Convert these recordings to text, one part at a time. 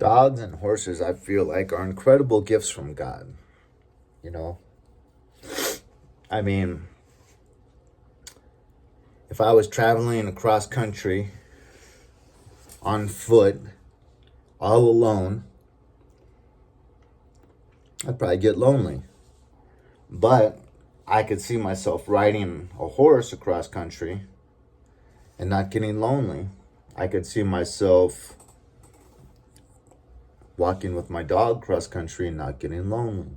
Dogs and horses, I feel like, are incredible gifts from God. You know, I mean, if I was traveling across country on foot, all alone, I'd probably get lonely. But I could see myself riding a horse across country and not getting lonely. I could see myself walking with my dog cross country and not getting lonely.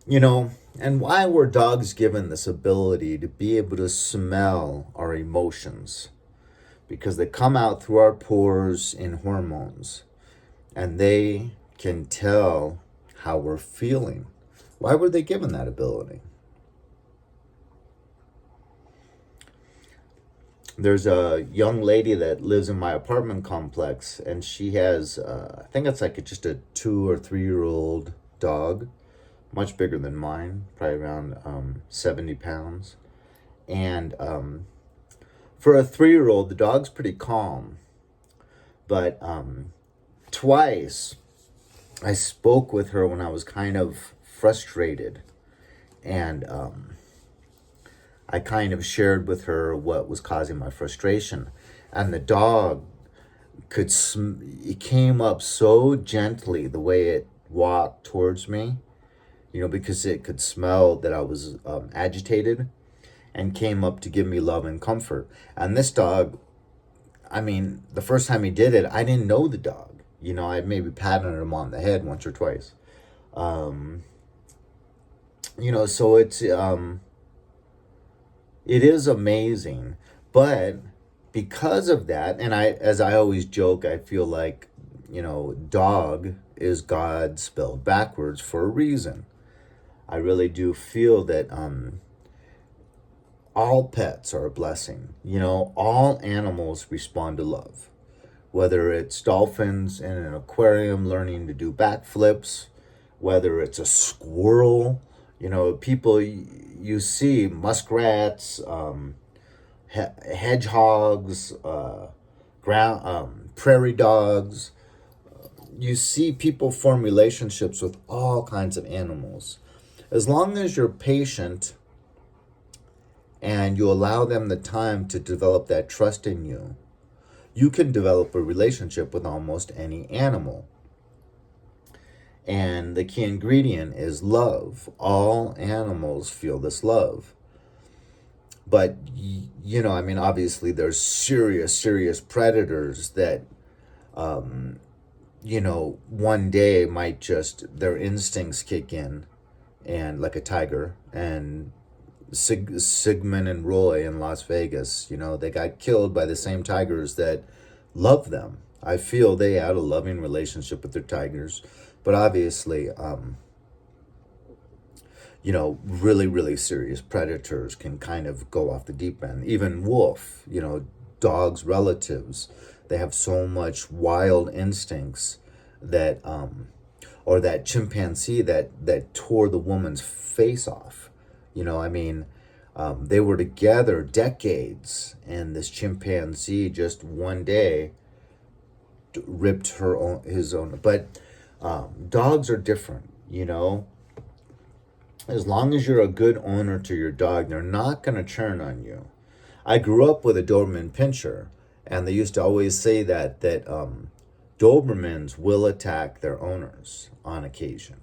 You know, and why were dogs given this ability to be able to smell our emotions? Because they come out through our pores in hormones and they can tell how we're feeling. Why were they given that ability? There's a young lady that lives in my apartment complex, and she has, I think it's like just a 2 or 3 year old dog, much bigger than mine, probably around 70 pounds. And for a 3 year old, the dog's pretty calm. But twice I spoke with her when I was kind of frustrated. And I kind of shared with her what was causing my frustration. And the dog it came up so gently the way it walked towards me, because it could smell that I was agitated, and came up to give me love and comfort. And this dog, I mean, the first time he did it, I didn't know the dog. I maybe patted him on the head once or twice. So it is amazing. But because of that, and as I always joke, I feel like, dog is God spelled backwards for a reason. I really do feel that all pets are a blessing. All animals respond to love. Whether it's dolphins in an aquarium learning to do backflips, whether it's a squirrel, people you see, muskrats, hedgehogs, prairie dogs. You see people form relationships with all kinds of animals. As long as you're patient and you allow them the time to develop that trust in you, you can develop a relationship with almost any animal. And the key ingredient is love. All animals feel this love. But, obviously there's serious predators that, one day might just, their instincts kick in, and like a tiger. And Sigmund and Roy in Las Vegas, they got killed by the same tigers that love them. I feel they had a loving relationship with their tigers, but obviously, really serious predators can kind of go off the deep end. Even wolf, dogs' relatives, they have so much wild instincts that, or that chimpanzee that tore the woman's face off. They were together decades, and this chimpanzee just one day ripped his own. But dogs are different, As long as you're a good owner to your dog, they're not going to turn on you. I grew up with a Doberman Pinscher, and they used to always say that Dobermans will attack their owners on occasion.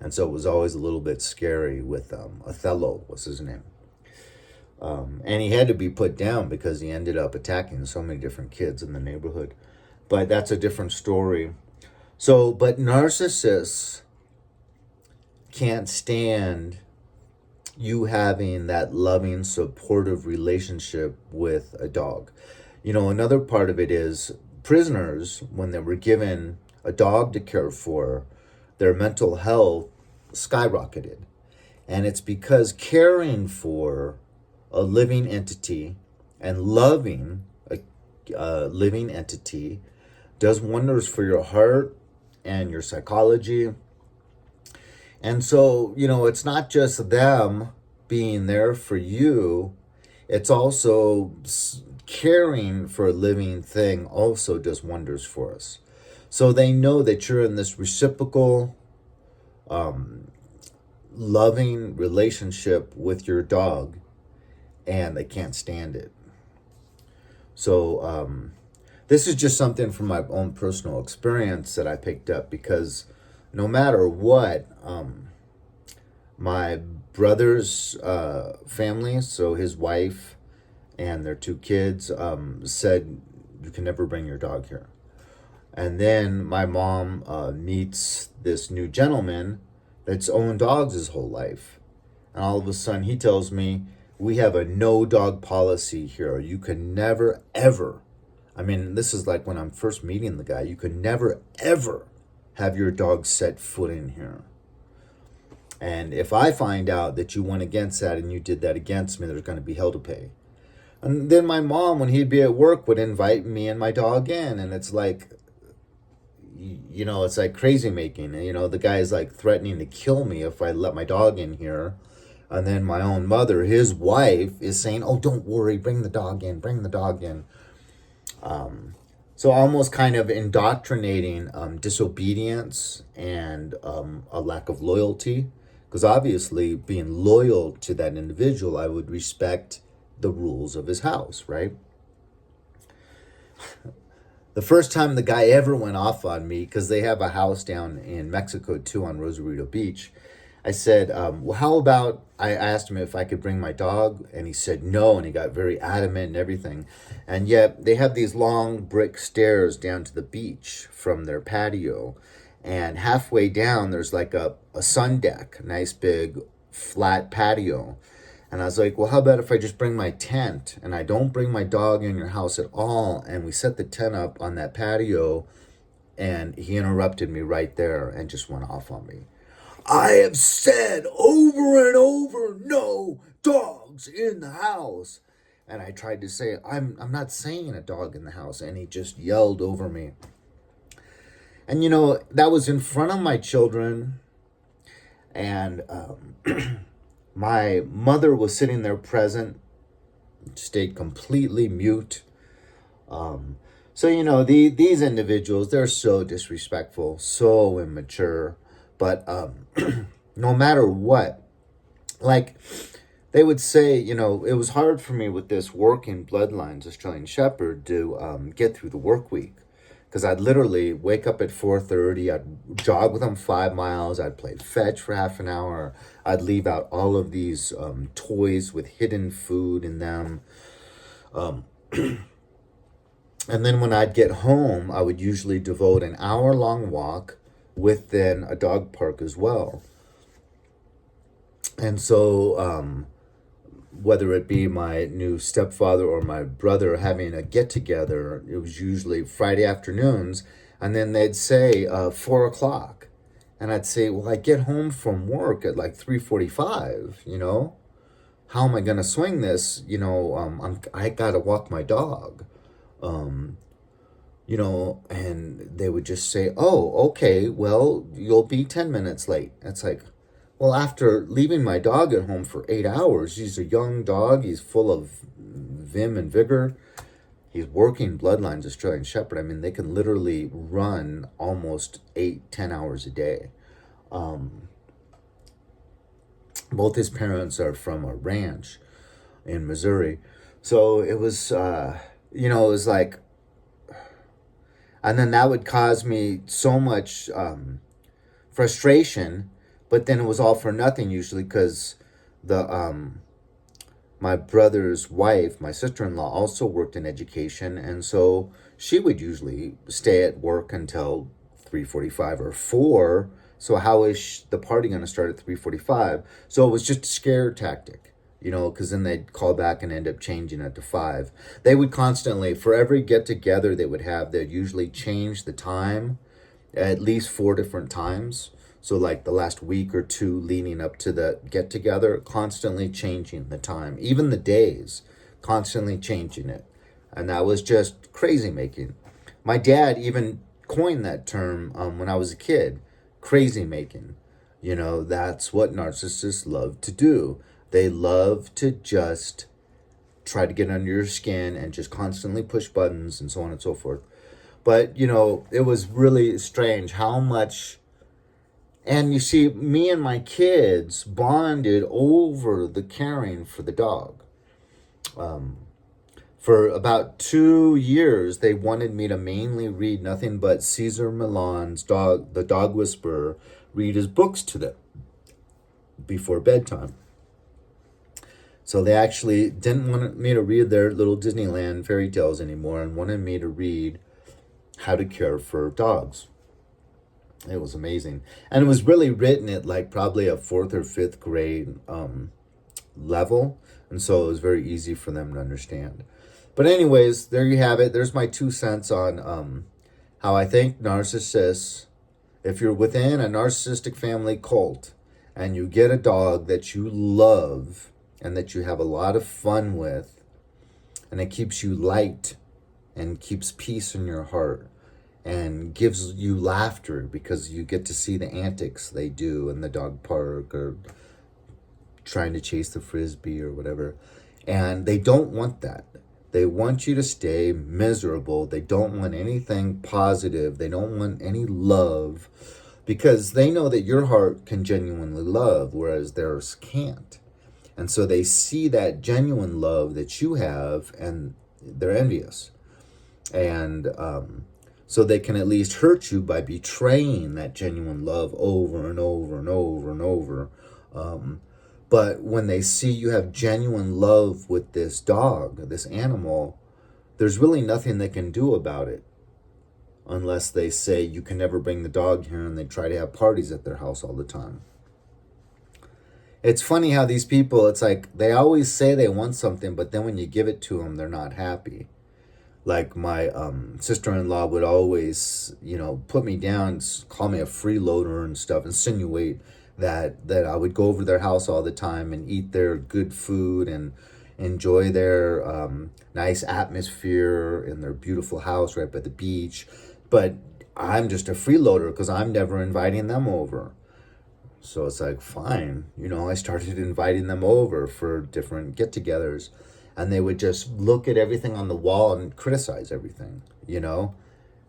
And so it was always a little bit scary with Othello was his name. And he had to be put down because he ended up attacking so many different kids in the neighborhood. But that's a different story. But narcissists can't stand you having that loving, supportive relationship with a dog. Another part of it is prisoners, when they were given a dog to care for, their mental health skyrocketed. And it's because caring for a living entity and loving a living entity does wonders for your heart and your psychology. And so, it's not just them being there for you, It's also caring for a living thing also does wonders for us. So they know that you're in this reciprocal, loving relationship with your dog, and they can't stand it. So this is just something from my own personal experience that I picked up, because no matter what, my brother's family, so his wife and their two kids, said, you can never bring your dog here. And then my mom meets this new gentleman that's owned dogs his whole life. And all of a sudden he tells me, we have a no dog policy here. You can never, ever, I mean, this is like when I'm first meeting the guy, you can never, ever have your dog set foot in here. And if I find out that you went against that and you did that against me, there's going to be hell to pay. And then my mom, when he'd be at work, would invite me and my dog in. And it's like, it's like crazy making. The guy is like threatening to kill me if I let my dog in here. And then my own mother, his wife, is saying, oh, don't worry, bring the dog in, bring the dog in. So almost kind of indoctrinating disobedience and a lack of loyalty. Because obviously, being loyal to that individual, I would respect the rules of his house, right? The first time the guy ever went off on me, because they have a house down in Mexico too, on Rosarito Beach, I said, well, how about, I asked him if I could bring my dog, and he said no, and he got very adamant and everything. And yet they have these long brick stairs down to the beach from their patio. And halfway down, there's like a sun deck, nice big flat patio. And I was like, well, how about if I just bring my tent and I don't bring my dog in your house at all, and we set the tent up on that patio? And he interrupted me right there and just went off on me. I have said over and over, no dogs in the house. And I tried to say, I'm not saying a dog in the house. And he just yelled over me. And, that was in front of my children. And my mother was sitting there present, stayed completely mute. So, these individuals, they're so disrespectful, so immature. But no matter what, like they would say, it was hard for me with this working Bloodlines Australian Shepherd to get through the work week. Because I'd literally wake up at 4:30, I'd jog with them 5 miles, I'd play fetch for half an hour, I'd leave out all of these toys with hidden food in them. And then when I'd get home, I would usually devote an hour-long walk with then a dog park as well. And so whether it be my new stepfather or my brother having a get-together, it was usually Friday afternoons, and then they'd say 4 o'clock. And I'd say, well, I get home from work at like 3:45, How am I going to swing this? I got to walk my dog. And they would just say, oh, okay, well, you'll be 10 minutes late. It's like, well, after leaving my dog at home for 8 hours, he's a young dog, he's full of vim and vigor. He's working Bloodlines Australian Shepherd. I mean, they can literally run almost 8-10 hours a day. Both his parents are from a ranch in Missouri. So it was, it was like, and then that would cause me so much frustration, but then it was all for nothing usually, because my brother's wife, my sister-in-law, also worked in education, and so she would usually stay at work until 3:45 or 4. So how is the party going to start at 3:45? So it was just a scare tactic. Because then they'd call back and end up changing it to 5. They would constantly, for every get-together they would have, they'd usually change the time at least 4 different times. So like the last week or two leading up to the get-together, constantly changing the time. Even the days, constantly changing it. And that was just crazy making. My dad even coined that term when I was a kid, crazy making. That's what narcissists love to do. They love to just try to get under your skin and just constantly push buttons and so on and so forth. But, you know, it was really strange how much. And you see, me and my kids bonded over the caring for the dog. For about 2 years, they wanted me to mainly read nothing but Cesar Millan's dog, the Dog Whisperer, read his books to them before bedtime. So they actually didn't want me to read their little Disneyland fairy tales anymore and wanted me to read How to Care for Dogs. It was amazing. And it was really written at like probably a fourth or fifth grade level. And so it was very easy for them to understand. But anyways, there you have it. There's my 2 cents on how I think narcissists, if you're within a narcissistic family cult and you get a dog that you love and that you have a lot of fun with, and it keeps you light and keeps peace in your heart and gives you laughter because you get to see the antics they do in the dog park or trying to chase the frisbee or whatever. And they don't want that. They want you to stay miserable. They don't want anything positive. They don't want any love because they know that your heart can genuinely love, whereas theirs can't. And so they see that genuine love that you have and they're envious. And so they can at least hurt you by betraying that genuine love over and over and over and over. But when they see you have genuine love with this dog, this animal, there's really nothing they can do about it. Unless they say you can never bring the dog here and they try to have parties at their house all the time. It's funny how these people, it's like they always say they want something, but then when you give it to them, they're not happy. Like my sister-in-law would always, you know, put me down, call me a freeloader and stuff, insinuate that I would go over their house all the time and eat their good food and enjoy their nice atmosphere in their beautiful house right by the beach. But I'm just a freeloader because I'm never inviting them over. So it's like, fine. You know, I started inviting them over for different get-togethers. And they would just look at everything on the wall and criticize everything, you know?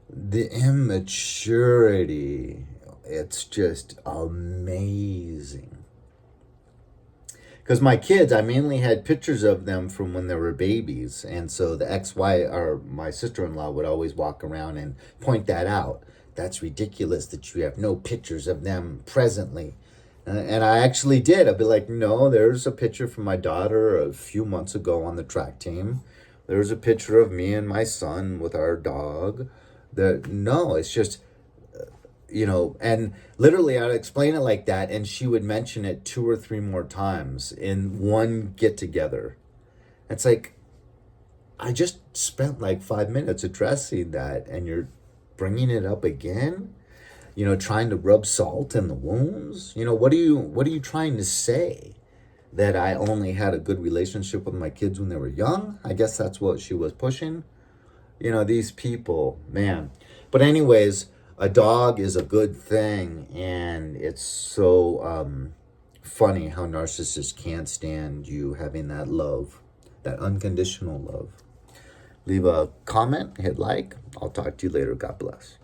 The immaturity, it's just amazing. Because my kids, I mainly had pictures of them from when they were babies. And so the ex-wife, or my sister-in-law, would always walk around and point that out. That's ridiculous that you have no pictures of them presently. And I actually did. I'd be like, no, there's a picture from my daughter a few months ago on the track team. There's a picture of me and my son with our dog. No, it's just, you know, and literally I'd explain it like that, and she would mention it 2 or 3 more times in one get-together. It's like, I just spent like 5 minutes addressing that, and you're bringing it up again? You know, trying to rub salt in the wounds. You know, what are you trying to say? That I only had a good relationship with my kids when they were young? I guess that's what she was pushing. You know, these people, man. But anyways, a dog is a good thing, and it's so funny how narcissists can't stand you having that love, that unconditional love. Leave a comment, hit like. I'll talk to you later. God bless.